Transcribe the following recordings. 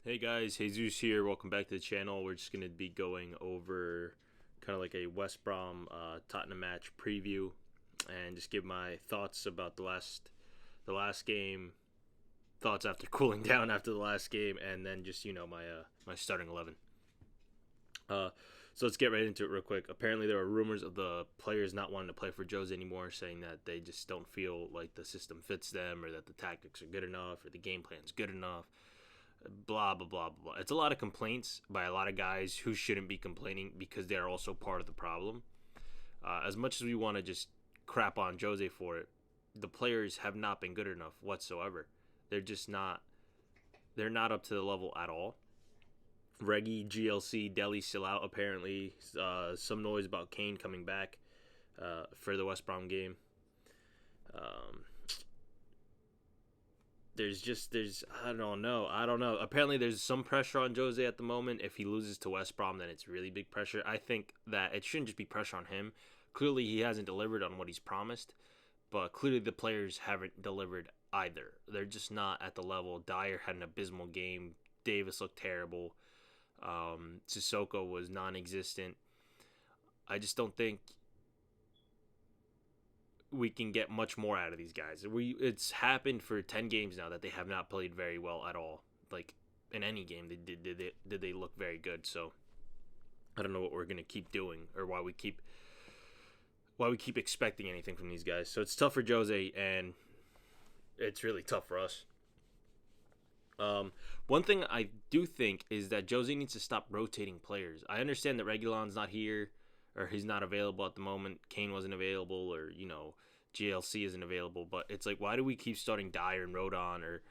Hey guys, Jesus here. Welcome back to the channel. We're just going to be going over kind of like a West Brom Tottenham match preview and just give my thoughts about the last game, thoughts after cooling down after the last game, and then just my starting 11. So let's get right into it real quick. Apparently there are rumors of the players not wanting to play for Jose anymore, saying that they just don't feel like the system fits them or that the tactics are good enough or the game plan's good enough. Blah blah blah blah. It's a lot of complaints by a lot of guys who shouldn't be complaining because they're also part of the problem. As much as we want to just crap on Jose for it, the players have not been good enough whatsoever. They're just not. They're not up to the level at all. Reggie, GLC, Deli still out apparently. Some noise about Kane coming back for the West Brom game. Um, there's I don't know. Apparently there's some pressure on Jose at the moment. If he loses to West Brom, then it's really big pressure. I think that it shouldn't just be pressure on him. Clearly he hasn't delivered on what he's promised, but clearly the players haven't delivered either. They're just not at the level. Dyer had an abysmal game. Davis looked terrible. Sissoko was non-existent. I just don't think we can get much more out of these guys. It's happened for 10 games now that they have not played very well at all. Like in any game they look very good. So I don't know what we're going to keep doing or why we keep expecting anything from these guys. So it's tough for Jose and it's really tough for us. One thing I do think is that Jose needs to stop rotating players. I understand that Reguilon's not here or he's not available at the moment. Kane wasn't available or, GLC isn't available. But it's like, why do we keep starting Dyer and Rodon or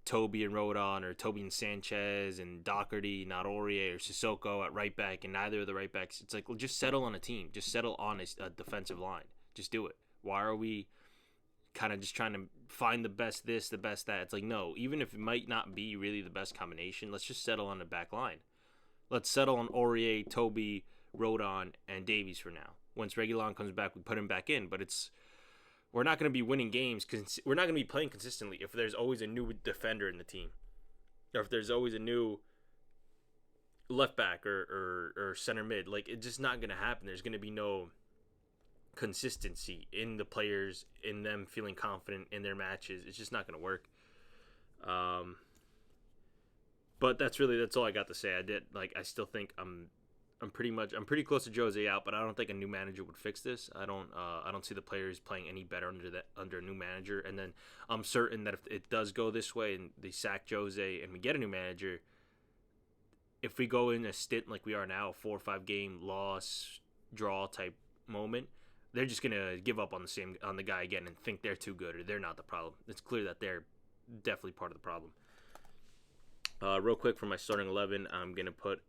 Toby and Rodon or Toby and Sanchez and Doherty, not Aurier or Sissoko at right back and neither of the right backs? It's like, well, just settle on a team. Just settle on a defensive line. Just do it. Why are we kind of just trying to find the best this, the best that? It's like, no, even if it might not be really the best combination, let's just settle on the back line. Let's settle on Aurier, Toby, Rodon, and Davies for now. Once Reguilon comes back, we put him back in, but we're not going to be winning games because we're not going to be playing consistently if there's always a new defender in the team or if there's always a new left back or center mid. Like, it's just not going to happen. There's going to be no consistency in the players, in them feeling confident in their matches. It's just not going to work. But that's all I got to say. I still think I'm pretty close to Jose out, but I don't think a new manager would fix this. I don't see the players playing any better under a new manager. And then I'm certain that if it does go this way and they sack Jose and we get a new manager, if we go in a stint like we are now, a 4 or 5 game loss draw type moment, they're just gonna give up on the guy again and think they're too good or they're not the problem. It's clear that they're definitely part of the problem. Real quick for my starting 11, I'm gonna put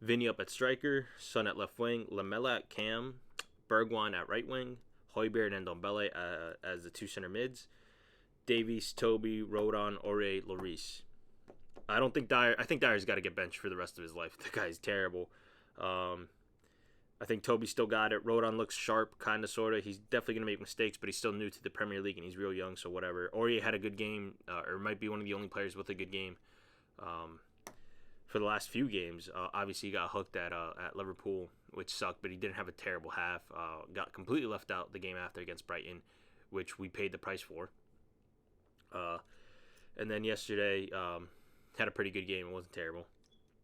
Vinny up at striker, Son at left wing, Lamela at cam, Bergwijn at right wing, Højbjerg and Ndombele as the two center mids, Davies, Toby, Rodon, Aurier, Lloris. I think Dyer's got to get benched for the rest of his life. The guy's terrible. I think Toby still got it. Rodon looks sharp, kind of, sort of. He's definitely going to make mistakes, but he's still new to the Premier League and he's real young, so whatever. Aurier had a good game, or might be one of the only players with a good game. For the last few games, obviously he got hooked at Liverpool, which sucked, but he didn't have a terrible half. Got completely left out the game after against Brighton, which we paid the price for. And then yesterday, had a pretty good game. It wasn't terrible.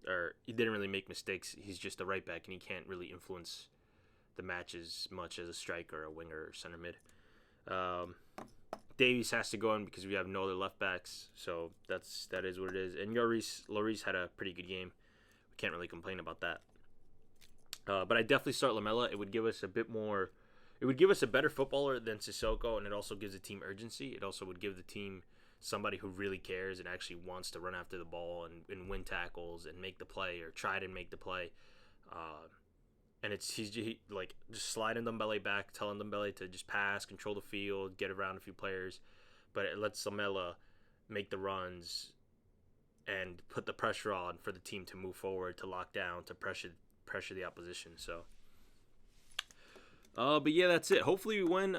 Or he didn't really make mistakes. He's just a right back, and he can't really influence the match as much as a striker, a winger, or center mid. Davies has to go in because we have no other left backs, so that is what it is. And Lloris had a pretty good game. We can't really complain about that. But I definitely start Lamela. It would give us a bit more. It would give us a better footballer than Sissoko, and it also gives the team urgency. It also would give the team somebody who really cares and actually wants to run after the ball and win tackles and make the play or try to make the play. And he's like just sliding Ndombele back, telling Ndombele to just pass, control the field, get around a few players, but it lets Lamela make the runs and put the pressure on for the team to move forward, to lock down, to pressure the opposition. So, but yeah, that's it. Hopefully we win.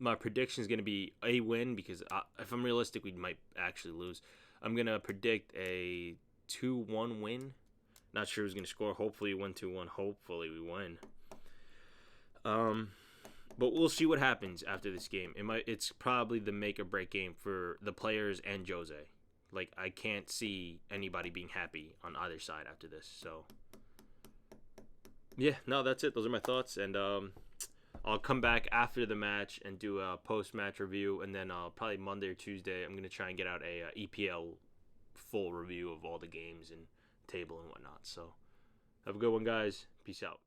My prediction is going to be a win because if I'm realistic, we might actually lose. I'm gonna predict a 2-1 win. Not sure who's gonna score. Hopefully, 1-2-1. Hopefully, we win. But we'll see what happens after this game. It's probably the make or break game for the players and Jose. Like, I can't see anybody being happy on either side after this. So, yeah, no, that's it. Those are my thoughts. And I'll come back after the match and do a post-match review. And then probably Monday or Tuesday, I'm going to try and get out a EPL full review of all the games and table and whatnot. So, have a good one, guys. Peace out.